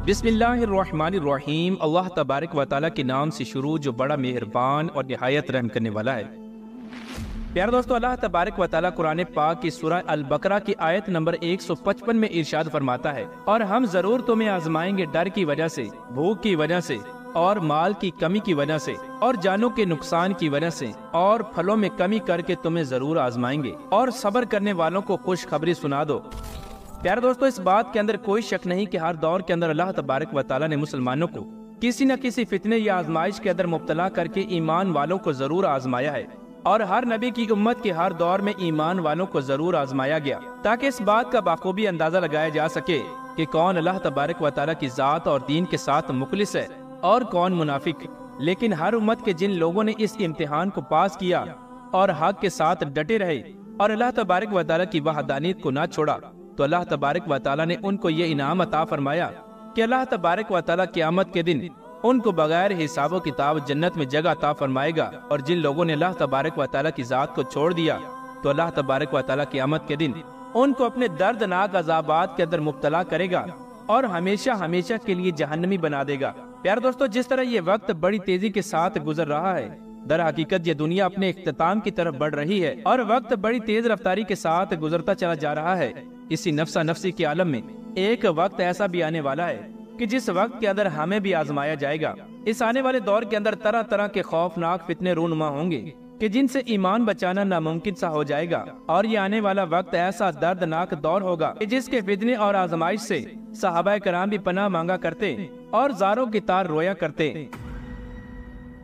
بسم اللہ الرحمن الرحیم۔ اللہ تبارک و تعالیٰ کے نام سے شروع جو بڑا مہربان اور نہایت رحم کرنے والا ہے۔ پیارے دوستو، اللہ تبارک و تعالیٰ قرآن پاک کی سورہ البقرہ کی آیت نمبر 155 میں ارشاد فرماتا ہے، اور ہم ضرور تمہیں آزمائیں گے ڈر کی وجہ سے، بھوک کی وجہ سے، اور مال کی کمی کی وجہ سے، اور جانوں کے نقصان کی وجہ سے، اور پھلوں میں کمی کر کے تمہیں ضرور آزمائیں گے، اور صبر کرنے والوں کو خوشخبری سنا دو۔ پیارے دوستو، اس بات کے اندر کوئی شک نہیں کہ ہر دور کے اندر اللہ تبارک و تعالیٰ نے مسلمانوں کو کسی نہ کسی فتنے یا آزمائش کے اندر مبتلا کر کے ایمان والوں کو ضرور آزمایا ہے، اور ہر نبی کی امت کے ہر دور میں ایمان والوں کو ضرور آزمایا گیا، تاکہ اس بات کا بخوبی اندازہ لگایا جا سکے کہ کون اللہ تبارک و تعالیٰ کی ذات اور دین کے ساتھ مخلص ہے اور کون منافق۔ لیکن ہر امت کے جن لوگوں نے اس امتحان کو پاس کیا اور حق کے ساتھ ڈٹے رہے اور اللہ تبارک و تعالیٰ کی وحدانیت کو نہ چھوڑا، تو اللہ تبارک و تعالیٰ نے ان کو یہ انعام عطا فرمایا کہ اللہ تبارک و تعالیٰ قیامت کے دن ان کو بغیر حساب و کتاب جنت میں جگہ عطا فرمائے گا، اور جن لوگوں نے اللہ تبارک و تعالیٰ کی ذات کو چھوڑ دیا تو اللہ تبارک و تعالیٰ قیامت کے دن ان کو اپنے دردناک عذابات کے اندر مبتلا کرے گا اور ہمیشہ ہمیشہ کے لیے جہنمی بنا دے گا۔ پیارے دوستو، جس طرح یہ وقت بڑی تیزی کے ساتھ گزر رہا ہے، در حقیقت یہ دنیا اپنے اختتام کی طرف بڑھ رہی ہے اور وقت بڑی تیز رفتاری کے ساتھ گزرتا چلا جا رہا ہے۔ اسی نفسا نفسی کے عالم میں ایک وقت ایسا بھی آنے والا ہے کہ جس وقت کے اندر ہمیں بھی آزمایا جائے گا۔ اس آنے والے دور کے اندر طرح طرح کے خوفناک فتنے رونما ہوں گے کہ جن سے ایمان بچانا ناممکن سا ہو جائے گا، اور یہ آنے والا وقت ایسا دردناک دور ہوگا کہ جس کے فتنے اور آزمائش سے صحابہ کرام بھی پناہ مانگا کرتے اور زاروں کی تار رویا کرتے۔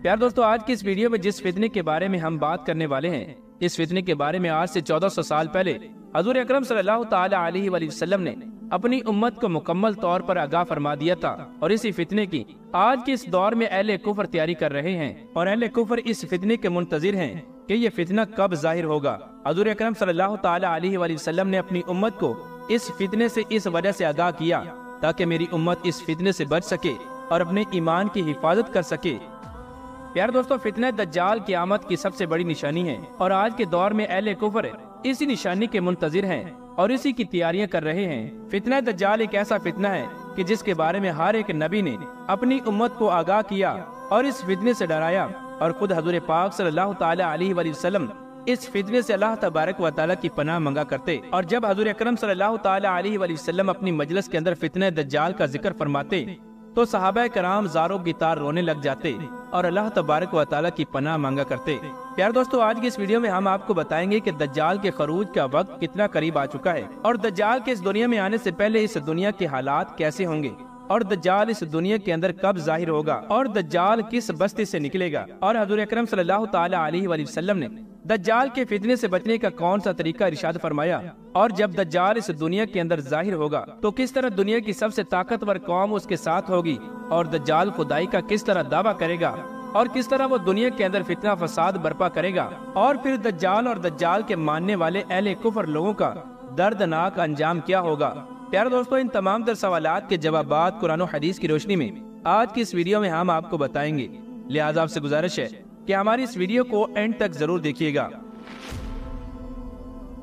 پیار دوستو، آج کی اس ویڈیو میں جس فتنے کے بارے میں ہم بات کرنے والے ہیں، اس فتنے کے بارے میں آج سے 1400 سال پہلے حضور اکرم صلی اللہ تعالی علیہ وآلہ وسلم نے اپنی امت کو مکمل طور پر آگاہ فرما دیا تھا، اور اسی فتنے کی آج کے اس دور میں اہل کفر تیاری کر رہے ہیں، اور اہل کفر اس فتنے کے منتظر ہیں کہ یہ فتنہ کب ظاہر ہوگا۔ حضور اکرم صلی اللہ تعالی علیہ وآلہ وسلم نے اپنی امت کو اس فتنے سے اس وجہ سے آگاہ کیا تاکہ میری امت اس فتنے سے بچ سکے اور اپنے ایمان کی حفاظت کر سکے۔ پیارے دوستو، فتنہ دجال قیامت کی سب سے بڑی نشانی ہے، اور آج کے دور میں اہل کفر اسی نشانی کے منتظر ہیں اور اسی کی تیاریاں کر رہے ہیں۔ فتنہ دجال ایک ایسا فتنہ ہے کہ جس کے بارے میں ہر ایک نبی نے اپنی امت کو آگاہ کیا اور اس فتنے سے ڈرایا، اور خود حضور پاک صلی اللہ تعالی علیہ وآلہ وسلم اس فتنے سے اللہ تبارک و تعالیٰ کی پناہ منگا کرتے، اور جب حضور اکرم صلی اللہ تعالی علیہ وآلہ وسلم اپنی مجلس کے اندر فتنہ دجال کا ذکر فرماتے تو صحابہ کرام زاروں کی تار رونے لگ جاتے اور اللہ تبارک و تعالیٰ کی پناہ مانگا کرتے۔ پیار دوستو، آج کی اس ویڈیو میں ہم آپ کو بتائیں گے کہ دجال کے خروج کا وقت کتنا قریب آ چکا ہے، اور دجال کے اس دنیا میں آنے سے پہلے اس دنیا کے حالات کیسے ہوں گے، اور دجال اس دنیا کے اندر کب ظاہر ہوگا، اور دجال کس بستی سے نکلے گا، اور حضور اکرم صلی اللہ تعالی علیہ وآلہ وسلم نے دجال کے فتنے سے بچنے کا کون سا طریقہ ارشاد فرمایا، اور جب دجال اس دنیا کے اندر ظاہر ہوگا تو کس طرح دنیا کی سب سے طاقتور قوم اس کے ساتھ ہوگی، اور دجال خدائی کا کس طرح دعویٰ کرے گا، اور کس طرح وہ دنیا کے اندر فتنہ فساد برپا کرے گا، اور پھر دجال اور دجال کے ماننے والے اہل کفر لوگوں کا دردناک انجام کیا ہوگا۔ پیارے دوستو، ان تمام تر سوالات کے جوابات قرآن و حدیث کی روشنی میں آج کی اس ویڈیو میں ہم آپ کو بتائیں گے، لہٰذا آپ سے گزارش ہے کہ ہماری اس ویڈیو کو اینڈ تک ضرور دیکھیے گا۔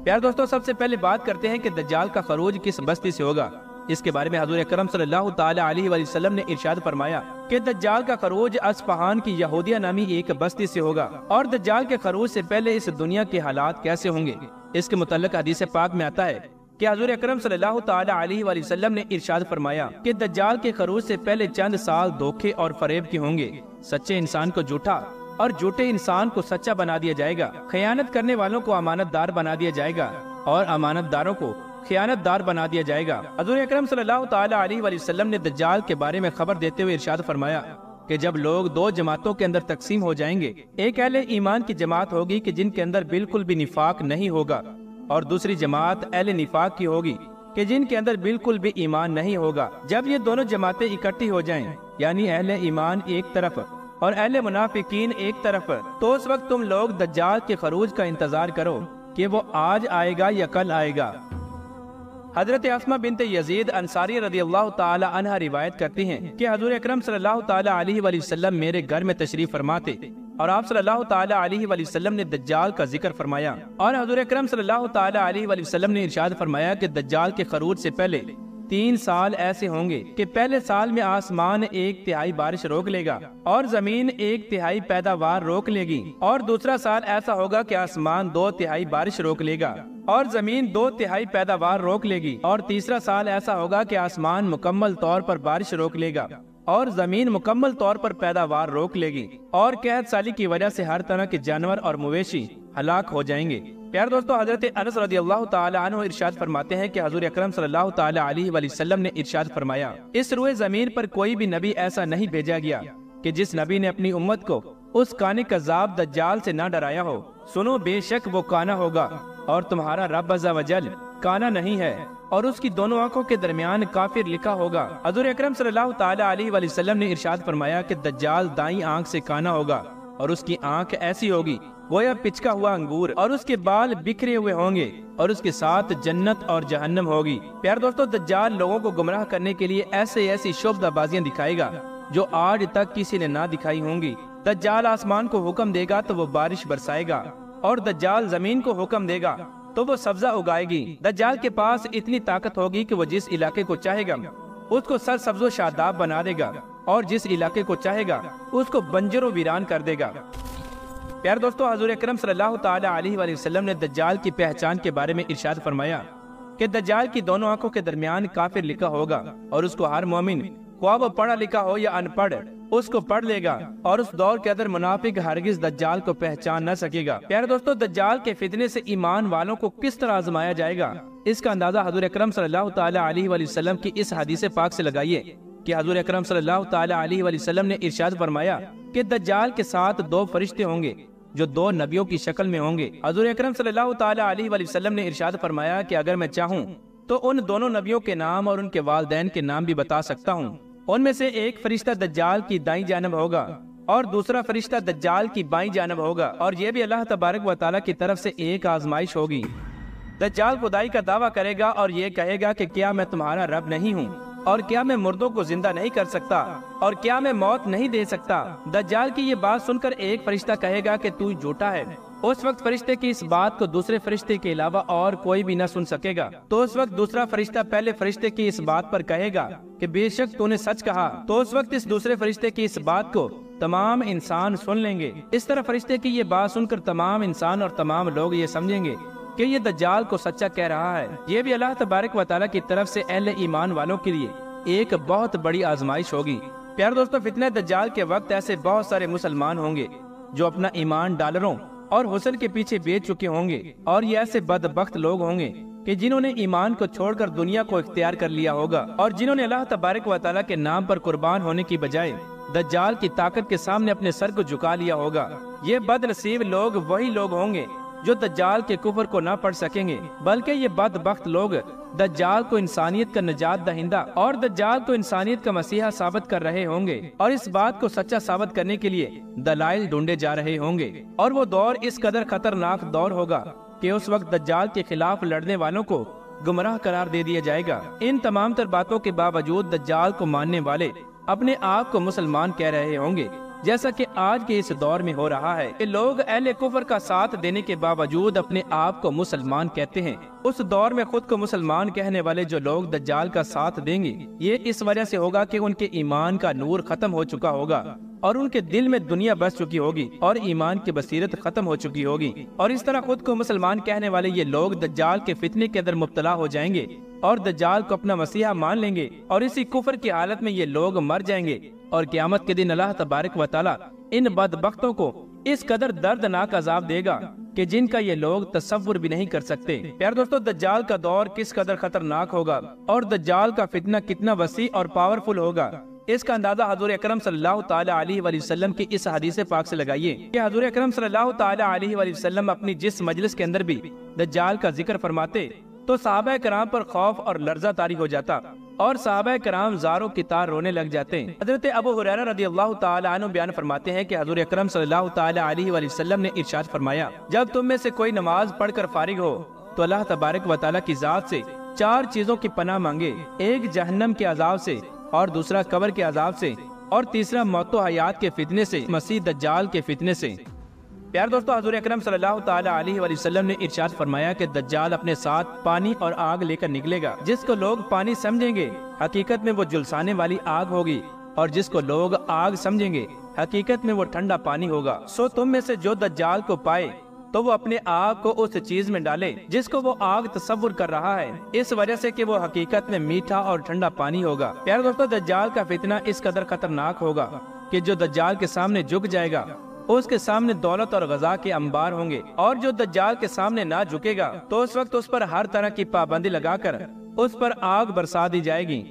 پیارے دوستو، سب سے پہلے بات کرتے ہیں کہ دجال کا خروج کس بستی سے ہوگا۔ اس کے بارے میں حضور اکرم صلی اللہ تعالی علیہ وآلہ وسلم نے ارشاد فرمایا کہ دجال کا خروج اصفہان کی یہودیہ نامی ایک بستی سے ہوگا، اور دجال کے خروج سے پہلے اس دنیا کے حالات کیسے ہوں گے، اس کے متعلق حدیث پاک میں آتا ہے کہ حضور اکرم صلی اللہ تعالی علیہ وآلہ وسلم نے ارشاد فرمایا کہ دجال کے خروج سے پہلے چند سال دھوکے اور فریب کے ہوں گے، سچے انسان کو جھوٹا اور جھوٹے انسان کو سچا بنا دیا جائے گا، خیانت کرنے والوں کو امانت دار بنا دیا جائے گا، اور امانت داروں کو خیانت دار بنا دیا جائے گا۔ حضور اکرم صلی اللہ تعالی علیہ وآلہ وسلم نے دجال کے بارے میں خبر دیتے ہوئے ارشاد فرمایا کہ جب لوگ دو جماعتوں کے اندر تقسیم ہو جائیں گے، ایک اہل ایمان کی جماعت ہوگی کہ جن کے اندر بالکل بھی نفاق نہیں ہوگا، اور دوسری جماعت اہل نفاق کی ہوگی کہ جن کے اندر بالکل بھی ایمان نہیں ہوگا۔ جب یہ دونوں جماعتیں اکٹھی ہو جائیں، یعنی اہل ایمان ایک طرف اور اہل منافقین ایک طرف، تو اس وقت تم لوگ دجال کے خروج کا انتظار کرو کہ وہ آج آئے گا یا کل آئے گا۔ حضرت اسماء بنت یزید انصاری رضی اللہ تعالی عنہ روایت کرتی ہیں کہ حضور اکرم صلی اللہ تعالی علیہ وآلہ وسلم میرے گھر میں تشریف فرماتے، اور آپ صلی اللہ تعالی علیہ وآلہ وسلم نے دجال کا ذکر فرمایا، اور حضور اکرم صلی اللہ تعالی علیہ وآلہ وسلم نے ارشاد فرمایا کہ دجال کے خروج سے پہلے 3 سال ایسے ہوں گے کہ پہلے سال میں آسمان 1/3 بارش روک لے گا اور زمین 1/3 پیداوار روک لے گی، اور دوسرا سال ایسا ہوگا کہ آسمان 2/3 بارش روک لے گا اور زمین 2/3 پیداوار روک لے گی، اور تیسرا سال ایسا ہوگا کہ آسمان مکمل طور پر بارش روک لے گا اور زمین مکمل طور پر پیداوار روک لے گی، اور قحط سالی کی وجہ سے ہر طرح کے جانور اور مویشی ہلاک ہو جائیں گے۔ پیارے دوستو، حضرت انس رضی اللہ تعالی عنہ ارشاد فرماتے ہیں کہ حضور اکرم صلی اللہ تعالی علیہ وآلہ وسلم نے ارشاد فرمایا، اس روئے زمین پر کوئی بھی نبی ایسا نہیں بھیجا گیا کہ جس نبی نے اپنی امت کو اس کانے کذاب دجال سے نہ ڈرایا ہو۔ سنو، بے شک وہ کانا ہوگا اور تمہارا رب عز و جل کانا نہیں ہے، اور اس کی دونوں آنکھوں کے درمیان کافر لکھا ہوگا۔ حضور اکرم صلی اللہ تعالی علیہ وآلہ وسلم نے ارشاد فرمایا کہ دجال دائیں آنکھ سے کانا ہوگا اور اس کی آنکھ ایسی ہوگی گویا پچکا ہوا انگور، اور اس کے بال بکھرے ہوئے ہوں گے، اور اس کے ساتھ جنت اور جہنم ہوگی۔ پیارے دوستو، دجال لوگوں کو گمراہ کرنے کے لیے ایسی شعبدہ بازیاں دکھائے گا جو آج تک کسی نے نہ دکھائی ہوں گی۔ دجال آسمان کو حکم دے گا تو وہ بارش برسائے گا، اور دجال زمین کو حکم دے گا تو وہ سبزہ اگائے گی۔ دجال کے پاس اتنی طاقت ہوگی کہ وہ جس علاقے کو چاہے گا اس کو سر سبز و شاداب بنا دے گا، اور جس علاقے کو چاہے گا اس کو بنجر و ویران کر دے گا۔ پیارے دوستو، حضور اکرم صلی اللہ تعالی علیہ وآلہ وسلم نے دجال کی پہچان کے بارے میں ارشاد فرمایا کہ دجال کی دونوں آنکھوں کے درمیان کافر لکھا ہوگا، اور اس کو ہر مومن، خواہ وہ پڑھا لکھا ہو یا ان پڑھ، اس کو پڑھ لے گا، اور اس دور کے اندر منافق ہرگز دجال کو پہچان نہ سکے گا۔ پیارے دوستو، دجال کے فتنے سے ایمان والوں کو کس طرح آزمایا جائے گا، اس کا اندازہ حضور اکرم صلی اللہ تعالی علیہ وآلہ وسلم کی اس حدیث پاک سے لگائیے کہ حضور اکرم صلی اللہ تعالی علیہ وآلہ وسلم نے ارشاد فرمایا کہ دجال کے ساتھ 2 فرشتے ہوں گے جو 2 نبیوں کی شکل میں ہوں گے۔ حضور اکرم صلی اللہ تعالی علیہ وآلہ وسلم نے ارشاد فرمایا کہ اگر میں چاہوں تو ان دونوں نبیوں کے نام اور ان کے والدین کے نام بھی بتا سکتا ہوں۔ ان میں سے ایک فرشتہ دجال کی دائیں جانب ہوگا اور دوسرا فرشتہ دجال کی بائیں جانب ہوگا، اور یہ بھی اللہ تبارک و تعالیٰ کی طرف سے ایک آزمائش ہوگی۔ دجال خدائی کا دعویٰ کرے گا اور یہ کہے گا کہ کیا میں تمہارا رب نہیں ہوں، اور کیا میں مردوں کو زندہ نہیں کر سکتا، اور کیا میں موت نہیں دے سکتا۔ دجال کی یہ بات سن کر ایک فرشتہ کہے گا کہ تو جھوٹا ہے۔ اس وقت فرشتے کی اس بات کو دوسرے فرشتے کے علاوہ اور کوئی بھی نہ سن سکے گا، تو اس وقت دوسرا فرشتہ پہلے فرشتے کی اس بات پر کہے گا کہ بے شک تو نے سچ کہا، تو اس وقت اس دوسرے فرشتے کی اس بات کو تمام انسان سن لیں گے۔ اس طرح فرشتے کی یہ بات سن کر تمام انسان اور تمام لوگ یہ سمجھیں گے کہ یہ دجال کو سچا کہہ رہا ہے۔ یہ بھی اللہ تبارک و تعالیٰ کی طرف سے اہل ایمان والوں کے لیے ایک بہت بڑی آزمائش ہوگی۔ پیارے دوستو، فتنہ دجال کے وقت ایسے بہت سارے مسلمان ہوں گے جو اپنا ایمان ڈالروں اور حسن کے پیچھے بیچ چکے ہوں گے، اور یہ ایسے بدبخت لوگ ہوں گے کہ جنہوں نے ایمان کو چھوڑ کر دنیا کو اختیار کر لیا ہوگا، اور جنہوں نے اللہ تبارک و تعالیٰ کے نام پر قربان ہونے کی بجائے دجال کی طاقت کے سامنے اپنے سر کو جھکا لیا ہوگا۔ یہ بد نصیب لوگ وہی لوگ ہوں گے جو دجال کے کفر کو نہ پڑھ سکیں گے، بلکہ یہ بدبخت لوگ دجال کو انسانیت کا نجات دہندہ اور دجال کو انسانیت کا مسیحا ثابت کر رہے ہوں گے، اور اس بات کو سچا ثابت کرنے کے لیے دلائل ڈھونڈے جا رہے ہوں گے۔ اور وہ دور اس قدر خطرناک دور ہوگا کہ اس وقت دجال کے خلاف لڑنے والوں کو گمراہ قرار دے دیا جائے گا۔ ان تمام تر باتوں کے باوجود دجال کو ماننے والے اپنے آپ کو مسلمان کہہ رہے ہوں گے، جیسا کہ آج کے اس دور میں ہو رہا ہے کہ لوگ اہل کفر کا ساتھ دینے کے باوجود اپنے آپ کو مسلمان کہتے ہیں۔ اس دور میں خود کو مسلمان کہنے والے جو لوگ دجال کا ساتھ دیں گے، یہ اس وجہ سے ہوگا کہ ان کے ایمان کا نور ختم ہو چکا ہوگا، اور ان کے دل میں دنیا بس چکی ہوگی اور ایمان کی بصیرت ختم ہو چکی ہوگی، اور اس طرح خود کو مسلمان کہنے والے یہ لوگ دجال کے فتنے کے اندر مبتلا ہو جائیں گے اور دجال کو اپنا مسیحا مان لیں گے، اور اسی کفر کی حالت میں یہ لوگ مر جائیں گے، اور قیامت کے دن اللہ تبارک و تعالیٰ ان بدبختوں کو اس قدر دردناک عذاب دے گا کہ جن کا یہ لوگ تصور بھی نہیں کر سکتے۔ پیارے دوستو، دجال کا دور کس قدر خطرناک ہوگا اور دجال کا فتنہ کتنا وسیع اور پاورفل ہوگا، اس کا اندازہ حضور اکرم صلی اللہ تعالی علیہ وآلہ وسلم کی اس حدیث پاک سے لگائیے کہ حضور اکرم صلی اللہ تعالی علیہ وآلہ وسلم اپنی جس مجلس کے اندر بھی دجال کا ذکر فرماتے تو صحابہ کرام پر خوف اور لرزہ طاری ہو جاتا، اور صحابہ کرام زاروں کی طرح رونے لگ جاتے ہیں۔ حضرت ابو ہریرہ رضی اللہ تعالی عنہ بیان فرماتے ہیں کہ حضور اکرم صلی اللہ تعالی علیہ وآلہ وسلم نے ارشاد فرمایا، جب تم میں سے کوئی نماز پڑھ کر فارغ ہو تو اللہ تبارک و تعالیٰ کی ذات سے 4 چیزوں کی پناہ مانگے، ایک جہنم کے عذاب سے، اور دوسرا قبر کے عذاب سے، اور تیسرا موت و حیات کے فتنے سے، مسیح دجال کے فتنے سے۔ پیار دوستو، حضور اکرم صلی اللہ تعالی علیہ وآلہ وسلم نے ارشاد فرمایا کہ دجال اپنے ساتھ پانی اور آگ لے کر نکلے گا۔ جس کو لوگ پانی سمجھیں گے حقیقت میں وہ جلسانے والی آگ ہوگی، اور جس کو لوگ آگ سمجھیں گے حقیقت میں وہ ٹھنڈا پانی ہوگا۔ سو تم میں سے جو دجال کو پائے تو وہ اپنے آپ کو اس چیز میں ڈالے جس کو وہ آگ تصور کر رہا ہے، اس وجہ سے کہ وہ حقیقت میں میٹھا اور ٹھنڈا پانی ہوگا۔ پیارے دوستو، دجال کا فتنہ اس قدر خطرناک ہوگا کہ جو دجال کے سامنے جھک جائے گا اس کے سامنے دولت اور غذا کے انبار ہوں گے، اور جو دجال کے سامنے نہ جھکے گا تو اس وقت اس پر ہر طرح کی پابندی لگا کر اس پر آگ برسا دی جائے گی۔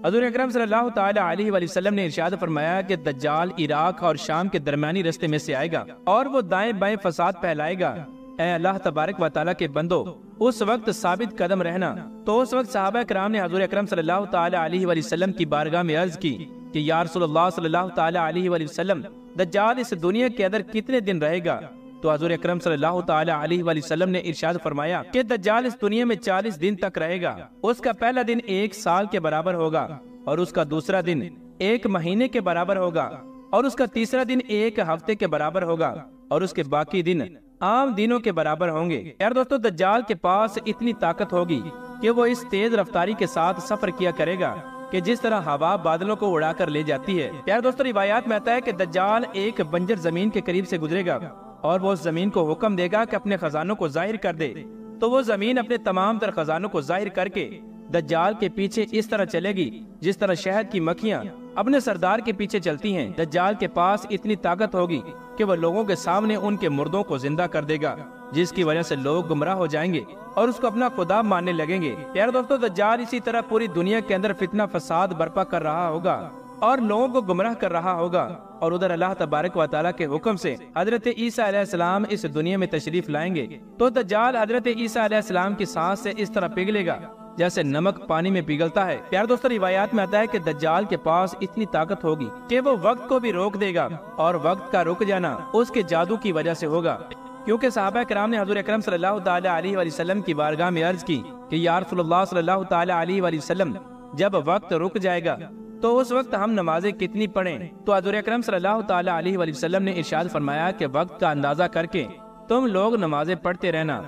حضور اکرم صلی اللہ تعالی علیہ وآلہ وسلم نے ارشاد فرمایا کہ دجال عراق اور شام کے درمیانی رستے میں سے آئے گا اور وہ دائیں بائیں فساد پھیلائے گا۔ اے اللہ تبارک و تعالیٰ کے بندو، اس وقت ثابت قدم رہنا۔ تو اس وقت صحابہ کرام نے حضور اکرم صلی اللہ تعالی علیہ وآلہ وسلم کی بارگاہ میں عرض کی کہ یا رسول اللہ صلی اللہ تعالی علیہ وآلہ وسلم، دجال اس دنیا کے اندر کتنے دن رہے گا؟ تو حضور اکرم صلی اللہ تعالی علیہ وآلہ وسلم نے ارشاد فرمایا کہ دجال اس دنیا میں 40 دن تک رہے گا۔ اس کا پہلا دن 1 سال کے برابر ہوگا، اور اس کا دوسرا دن 1 مہینے کے برابر ہوگا، اور اس کا تیسرا دن 1 ہفتے کے برابر ہوگا، اور اس کے باقی دن عام دنوں کے برابر ہوں گے۔ یار دوستو، دجال کے پاس اتنی طاقت ہوگی کہ وہ اس تیز رفتاری کے ساتھ سفر کیا کرے گا کہ جس طرح ہوا بادلوں کو اڑا کر لے جاتی ہے۔ پیار دوستو، روایات میں آتا ہے کہ دجال ایک بنجر زمین کے قریب سے گزرے گا اور وہ اس زمین کو حکم دے گا کہ اپنے خزانوں کو ظاہر کر دے، تو وہ زمین اپنے تمام تر خزانوں کو ظاہر کر کے دجال کے پیچھے اس طرح چلے گی جس طرح شہد کی مکھیاں اپنے سردار کے پیچھے چلتی ہیں۔ دجال کے پاس اتنی طاقت ہوگی کہ وہ لوگوں کے سامنے ان کے مردوں کو زندہ کر دے گا، جس کی وجہ سے لوگ گمراہ ہو جائیں گے اور اس کو اپنا خدا ماننے لگیں گے۔ پیارے دوستو، دجال اسی طرح پوری دنیا کے اندر فتنہ فساد برپا کر رہا ہوگا اور لوگوں کو گمراہ کر رہا ہوگا، اور ادھر اللہ تبارک و تعالیٰ کے حکم سے حضرت عیسیٰ علیہ السلام اس دنیا میں تشریف لائیں گے، تو دجال حضرت عیسیٰ علیہ السلام کی سانس سے اس طرح پگھلے گا جیسے نمک پانی میں پگھلتا ہے۔ پیار دوستو، روایات میں آتا ہے کہ دجال کے پاس اتنی طاقت ہوگی کہ وہ وقت کو بھی روک دے گا، اور وقت کا رک جانا اس کے جادو کی وجہ سے ہوگا، کیونکہ صحابہ کرام نے حضور اکرم صلی اللہ تعالی علیہ وآلہ وسلم کی بارگاہ میں عرض کی کہ یا رسول اللہ صلی اللہ تعالی علیہ وآلہ وسلم، جب وقت رک جائے گا تو اس وقت ہم نمازیں کتنی پڑھیں؟ تو حضور اکرم صلی اللہ تعالی علیہ وآلہ وسلم نے ارشاد فرمایا کہ وقت کا اندازہ کر کے تم لوگ نمازیں پڑھتے رہنا۔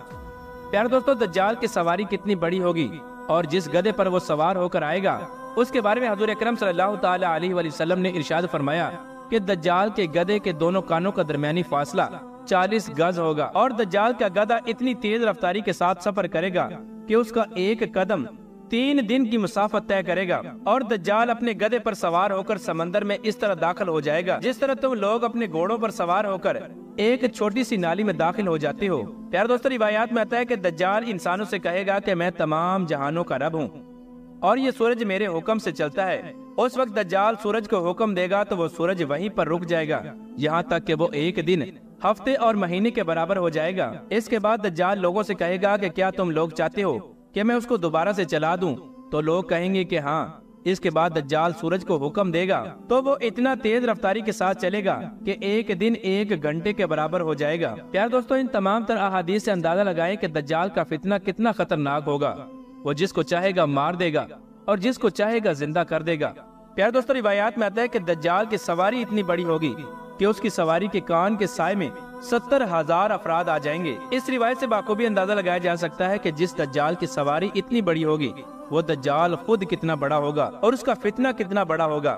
پیارے دوستو، دجال کی سواری کتنی بڑی ہوگی، اور جس گدھے پر وہ سوار ہو کر آئے گا اس کے بارے میں حضور اکرم صلی اللہ تعالی علیہ وآلہ وسلم نے ارشاد فرمایا کہ دجال کے گدھے کے دونوں کانوں کا درمیانی فاصلہ 40 گز ہوگا، اور دجال کا گدھا اتنی تیز رفتاری کے ساتھ سفر کرے گا کہ اس کا ایک قدم 3 دن کی مسافت طے کرے گا، اور دجال اپنے گدھے پر سوار ہو کر سمندر میں اس طرح داخل ہو جائے گا جس طرح تم لوگ اپنے گھوڑوں پر سوار ہو کر ایک چھوٹی سی نالی میں داخل ہو جاتے ہو۔ پیارے دوستو، روایات میں آتا ہے کہ دجال انسانوں سے کہے گا کہ میں تمام جہانوں کا رب ہوں اور یہ سورج میرے حکم سے چلتا ہے۔ اس وقت دجال سورج کو حکم دے گا تو وہ سورج وہیں پر رک جائے گا یہاں تک کہ وہ ایک دن، ہفتے اور مہینے کے برابر ہو جائے گا۔ اس کے بعد دجال لوگوں سے کہے گا کہ کیا تم لوگ چاہتے ہو کہ میں اس کو دوبارہ سے چلا دوں؟ تو لوگ کہیں گے کہ ہاں۔ اس کے بعد دجال سورج کو حکم دے گا تو وہ اتنا تیز رفتاری کے ساتھ چلے گا کہ ایک دن 1 گھنٹے کے برابر ہو جائے گا۔ پیارے دوستو، ان تمام تر احادیث سے اندازہ لگائیں کہ دجال کا فتنہ کتنا خطرناک ہوگا۔ وہ جس کو چاہے گا مار دے گا اور جس کو چاہے گا زندہ کر دے گا۔ پیارے دوستو، روایات میں آتا ہے کہ دجال کی سواری اتنی بڑی ہوگی کہ اس کی سواری کے کان کے سائے میں 70,000 افراد آ جائیں گے۔ اس روایت سے بخوبی اندازہ لگایا جا سکتا ہے کہ جس دجال کی سواری اتنی بڑی ہوگی وہ دجال خود کتنا بڑا ہوگا اور اس کا فتنہ کتنا بڑا ہوگا۔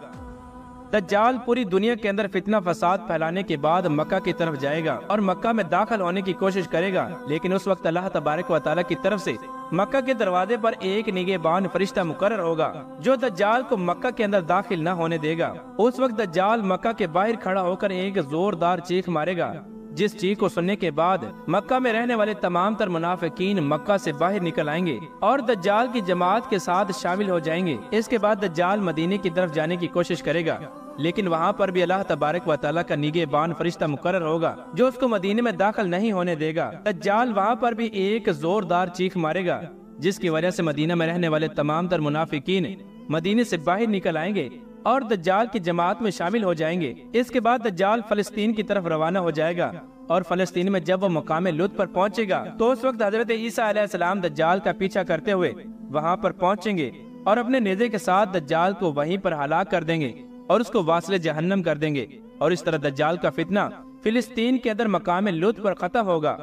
دجال پوری دنیا کے اندر فتنہ فساد پھیلانے کے بعد مکہ کی طرف جائے گا اور مکہ میں داخل ہونے کی کوشش کرے گا، لیکن اس وقت اللہ تبارک و تعالیٰ کی طرف سے مکہ کے دروازے پر ایک نگہبان فرشتہ مقرر ہوگا جو دجال کو مکہ کے اندر داخل نہ ہونے دے گا۔ اس وقت دجال مکہ کے باہر کھڑا ہو کر ایک زوردار چیخ مارے گا، جس چیخ کو سننے کے بعد مکہ میں رہنے والے تمام تر منافقین مکہ سے باہر نکل آئیں گے اور دجال کی جماعت کے ساتھ شامل ہو جائیں گے۔ اس کے بعد دجال مدینے کی طرف جانے کی کوشش کرے گا، لیکن وہاں پر بھی اللہ تبارک و تعالیٰ کا نگہبان فرشتہ مقرر ہوگا جو اس کو مدینے میں داخل نہیں ہونے دے گا۔ دجال وہاں پر بھی ایک زوردار چیخ مارے گا جس کی وجہ سے مدینہ میں رہنے والے تمام تر منافقین مدینے سے باہر نکل آئیں گے اور دجال کی جماعت میں شامل ہو جائیں گے۔ اس کے بعد دجال فلسطین کی طرف روانہ ہو جائے گا اور فلسطین میں جب وہ مقام لط پر پہنچے گا تو اس وقت حضرت عیسیٰ علیہ السلام دجال کا پیچھا کرتے ہوئے وہاں پر پہنچیں گے اور اپنے نیزے کے ساتھ دجال کو وہیں پر ہلاک کر دیں گے اور اس کو واصل جہنم کر دیں گے، اور اس طرح دجال کا فتنہ فلسطین کے اندر مقام لط پر قطع ہوگا